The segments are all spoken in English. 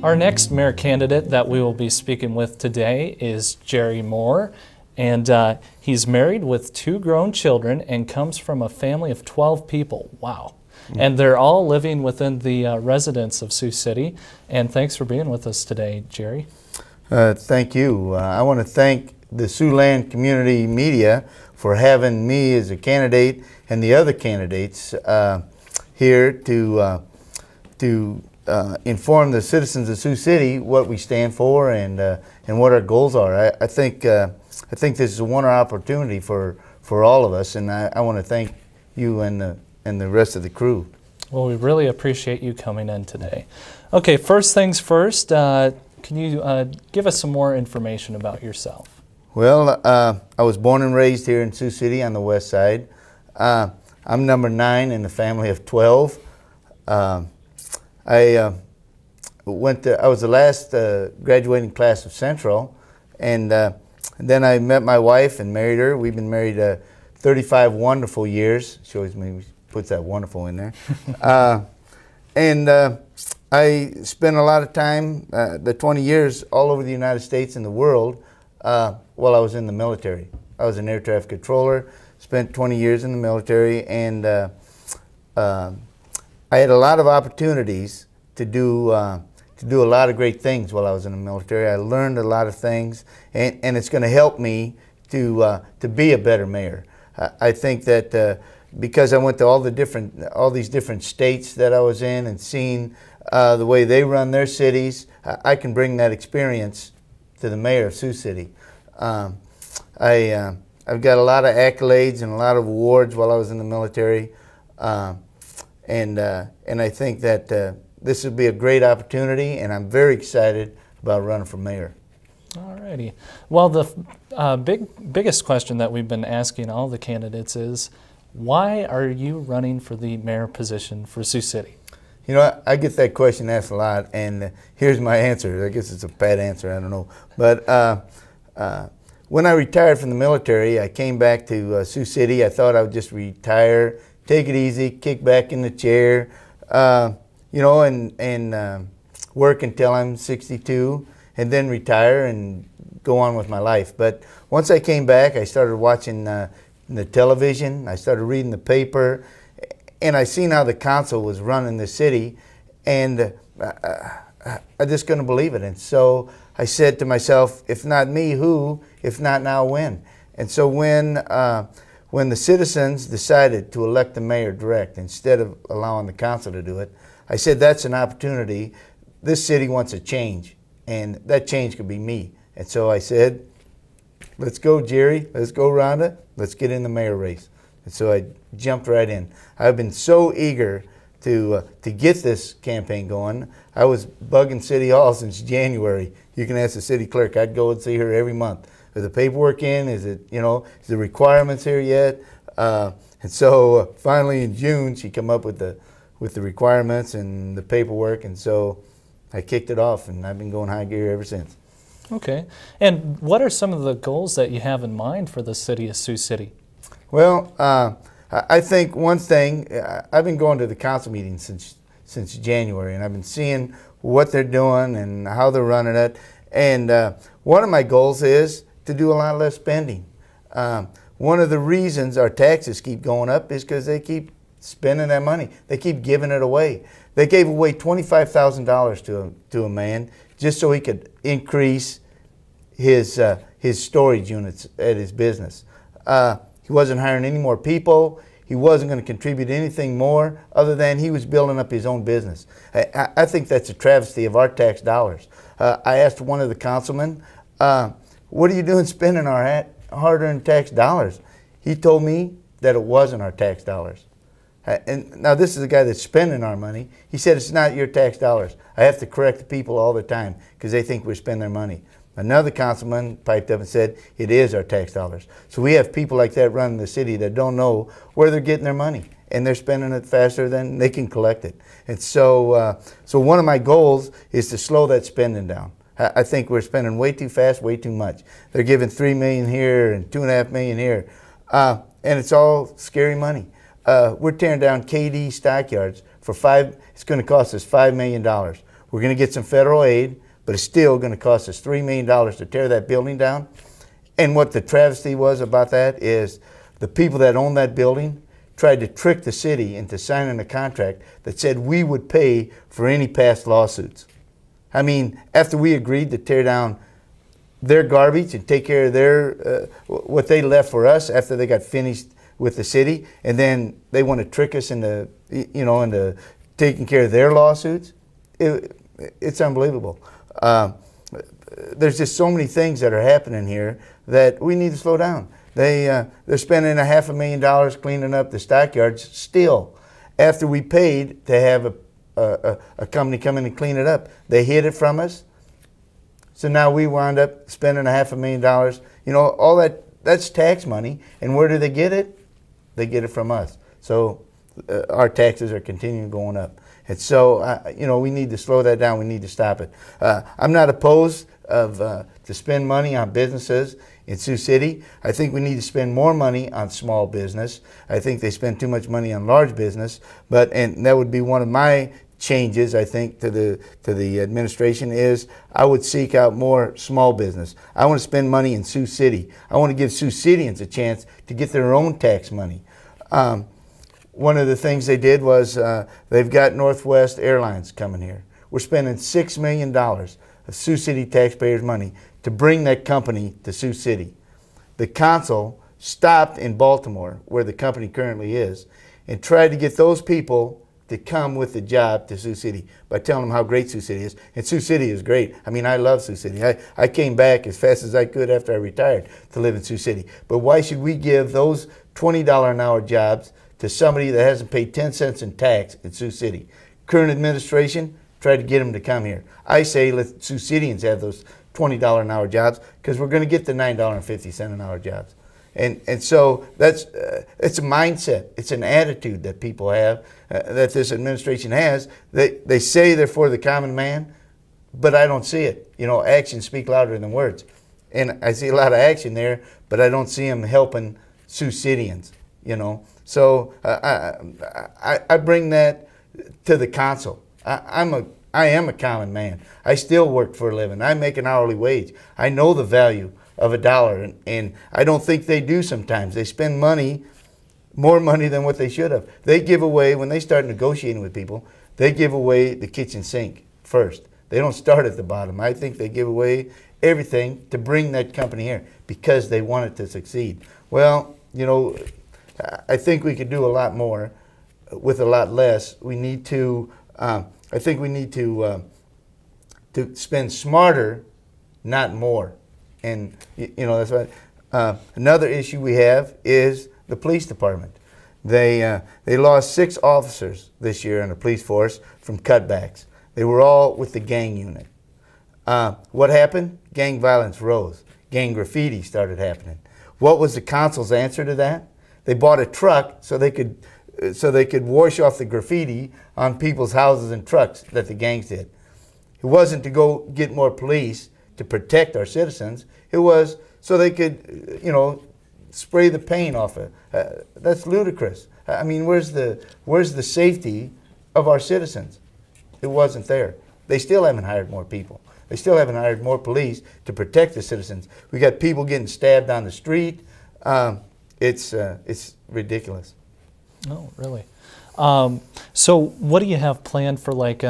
Our next mayor candidate that we will be speaking with today is Jerry Moore, and he's married with 2 grown children and comes from a family of 12 people. Wow. And they're all living within the residence of Sioux City. And thanks for being with us today, Jerry. Thank you. I want to thank the Siouxland Community Media for having me as a candidate and the other candidates here to inform the citizens of Sioux City what we stand for and what our goals are. I think this is a wonderful opportunity for all of us, and I want to thank you and the rest of the crew. Well, we really appreciate you coming in today. Okay, first things first, can you give us some more information about yourself? Well, I was born and raised here in Sioux City on the west side. I'm number 9 in a family of 12. I was the last graduating class of Central, and then I met my wife and married her. We've been married 35 wonderful years. She always puts that wonderful in there. I spent a lot of time, the 20 years, all over the United States and the world while I was in the military. I was an air traffic controller, spent 20 years in the military, and I had a lot of opportunities to do a lot of great things while I was in the military. I learned a lot of things, and it's going to help me to be a better mayor. I think that because I went to all these different states that I was in and seen the way they run their cities, I can bring that experience to the mayor of Sioux City. I've got a lot of accolades and a lot of awards while I was in the military, and I think that this would be a great opportunity, and I'm very excited about running for mayor. Alrighty. Well, the biggest question that we've been asking all the candidates is, why are you running for the mayor position for Sioux City? You know, I get that question asked a lot, and here's my answer. I guess it's a bad answer, I don't know. But when I retired from the military, I came back to Sioux City. I thought I would just retire, take it easy, kick back in the chair, you know, and work until I'm 62, and then retire and go on with my life. But once I came back, I started watching the television, I started reading the paper, and I seen how the council was running the city, and I just couldn't believe it. And so I said to myself, if not me, who? If not now, when? And so when the citizens decided to elect the mayor direct instead of allowing the council to do it, I said that's an opportunity. This city wants a change, and that change could be me. And so I said, let's go, Jerry, let's go, Rhonda, let's get in the mayor race. And so I jumped right in. I've been so eager to get this campaign going. I was bugging City Hall since January. You can ask the city clerk. I'd go and see her every month. Is the paperwork in? Is it, you know, is the requirements here yet? And so finally in June, she came up with the requirements and the paperwork, and so I kicked it off, and I've been going high gear ever since. Okay. And what are some of the goals that you have in mind for the city of Sioux City? Well, I think one thing, I've been going to the council meetings since January, and I've been seeing what they're doing and how they're running it. And one of my goals is to do a lot less spending. One of the reasons our taxes keep going up is because they keep spending that money. They keep giving it away. They gave away $25,000 to a man just so he could increase his storage units at his business. He wasn't hiring any more people. He wasn't going to contribute anything more other than he was building up his own business. I think that's a travesty of our tax dollars. I asked one of the councilmen, what are you doing spending our hard-earned tax dollars? He told me that it wasn't our tax dollars. And now this is a guy that's spending our money. He said, it's not your tax dollars. I have to correct the people all the time because they think we're spending their money. Another councilman piped up and said, it is our tax dollars. So we have people like that running the city that don't know where they're getting their money, and they're spending it faster than they can collect it. And so, so one of my goals is to slow that spending down. I think we're spending way too fast, way too much. They're giving $3 million here and $2.5 million here, and it's all scary money. We're tearing down KD stockyards for it's going to cost us $5 million. We're going to get some federal aid, but it's still going to cost us $3 million to tear that building down. And what the travesty was about that is the people that own that building tried to trick the city into signing a contract that said we would pay for any past lawsuits. I mean, after we agreed to tear down their garbage and take care of their what they left for us after they got finished with the city, and then they want to trick us into, you know, into taking care of their lawsuits. It's unbelievable. There's just so many things that are happening here that we need to slow down. They're spending $500,000 cleaning up the stockyards still, after we paid to have a company come in and clean it up. They hid it from us, so now we wound up spending $500,000. You know, all that's tax money, and where do they get it? They get it from us. So our taxes are continuing going up. And so, you know, we need to slow that down. We need to stop it. I'm not opposed to spend money on businesses in Sioux City. I think we need to spend more money on small business. I think they spend too much money on large business. And that would be one of my changes, I think, to the administration, is I would seek out more small business. I want to spend money in Sioux City. I want to give Sioux Cityans a chance to get their own tax money. One of the things they did was they've got Northwest Airlines coming here. We're spending $6 million of Sioux City taxpayers' money to bring that company to Sioux City. The consul stopped in Baltimore, where the company currently is, and tried to get those people to come with the job to Sioux City by telling them how great Sioux City is. And Sioux City is great. I mean, I love Sioux City. I came back as fast as I could after I retired to live in Sioux City. But why should we give those $20 an hour jobs to somebody that hasn't paid 10 cents in tax in Sioux City? Current administration tried to get them to come here. I say let Sioux Cityans have those $20 an hour jobs, because we're going to get the $9.50 an hour jobs. And so that's it's a mindset. It's an attitude that people have, that this administration has. They say they're for the common man, but I don't see it. You know, actions speak louder than words. And I see a lot of action there, but I don't see them helping Sioux Cityans, you know. So I bring that to the council. I am a common man. I still work for a living. I make an hourly wage. I know the value of $1, and I don't think they do sometimes. They spend money, more money than what they should have. They give away, when they start negotiating with people, they give away the kitchen sink first. They don't start at the bottom. I think they give away everything to bring that company here because they want it to succeed. Well, you know, I think we could do a lot more with a lot less. We need to, I think we need to spend smarter, not more. And, you know, that's what, another issue we have is the police department. They lost 6 officers this year in the police force from cutbacks. They were all with the gang unit. What happened? Gang violence rose. Gang graffiti started happening. What was the council's answer to that? They bought a truck so they could wash off the graffiti on people's houses and trucks that the gangs did. It wasn't to go get more police to protect our citizens. It was so they could, you know, spray the paint off it. That's ludicrous. I mean, where's the safety of our citizens? It wasn't there. They still haven't hired more people. They still haven't hired more police to protect the citizens. We got people getting stabbed on the street. It's ridiculous. Oh, really? So what do you have planned for, like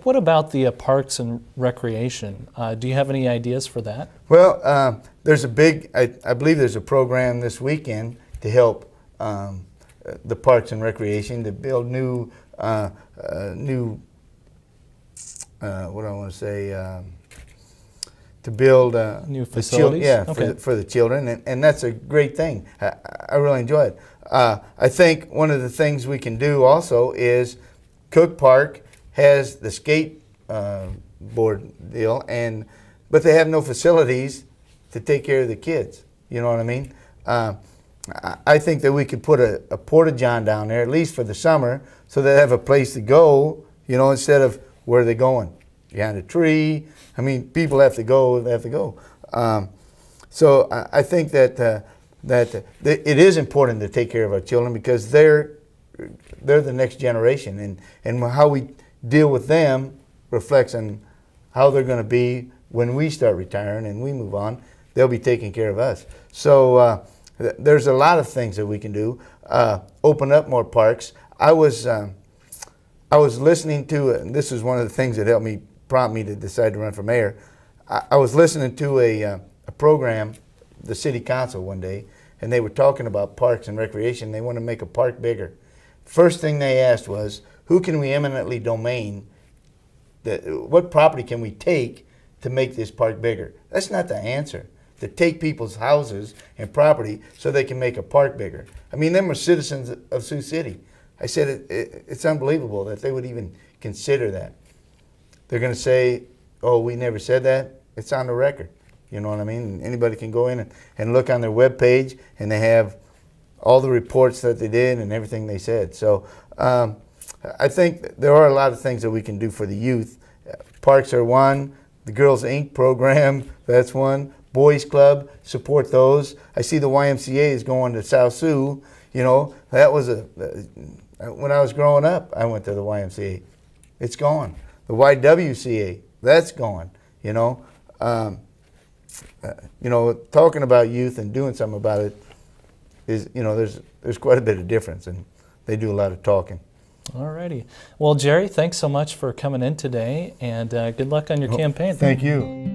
what about the parks and recreation? Do you have any ideas for that? Well, there's a big, I believe there's a program this weekend to help the parks and recreation to build new, what do I want to say, to build new facilities? Okay. for the children, and that's a great thing. I really enjoy it. I think one of the things we can do also is Cook Park has the skate board deal, but they have no facilities to take care of the kids. You know what I mean? I think that we could put a porta-john down there, at least for the summer, so they have a place to go, you know, instead of where are they going? Behind a tree. I mean, people have to go, they have to go. So I think that it is important to take care of our children, because they're the next generation, and how we deal with them reflects on how they're going to be when we start retiring and we move on. They'll be taking care of us. So there's a lot of things that we can do. Open up more parks. I was listening to, and this is one of the things that helped me prompt me to decide to run for mayor. I was listening to a program, the city council one day, and they were talking about parks and recreation. They want to make a park bigger. First thing they asked was, who can we eminently domain? What property can we take to make this park bigger? That's not the answer. To take people's houses and property so they can make a park bigger. I mean, them are citizens of Sioux City. I said it's unbelievable that they would even consider that. They're going to say, oh, we never said that. It's on the record. You know what I mean? Anybody can go in and look on their webpage, and they have all the reports that they did and everything they said. So I think there are a lot of things that we can do for the youth. Parks are one. The Girls Inc. program, that's one. Boys Club, support those. I see the YMCA is going to South Sioux. You know, that was when I was growing up, I went to the YMCA. It's gone. The YWCA, that's gone. You know, talking about youth and doing something about it is, there's quite a bit of difference, and they do a lot of talking. Alrighty. Well, Jerry, thanks so much for coming in today, and good luck on your campaign. Thank you.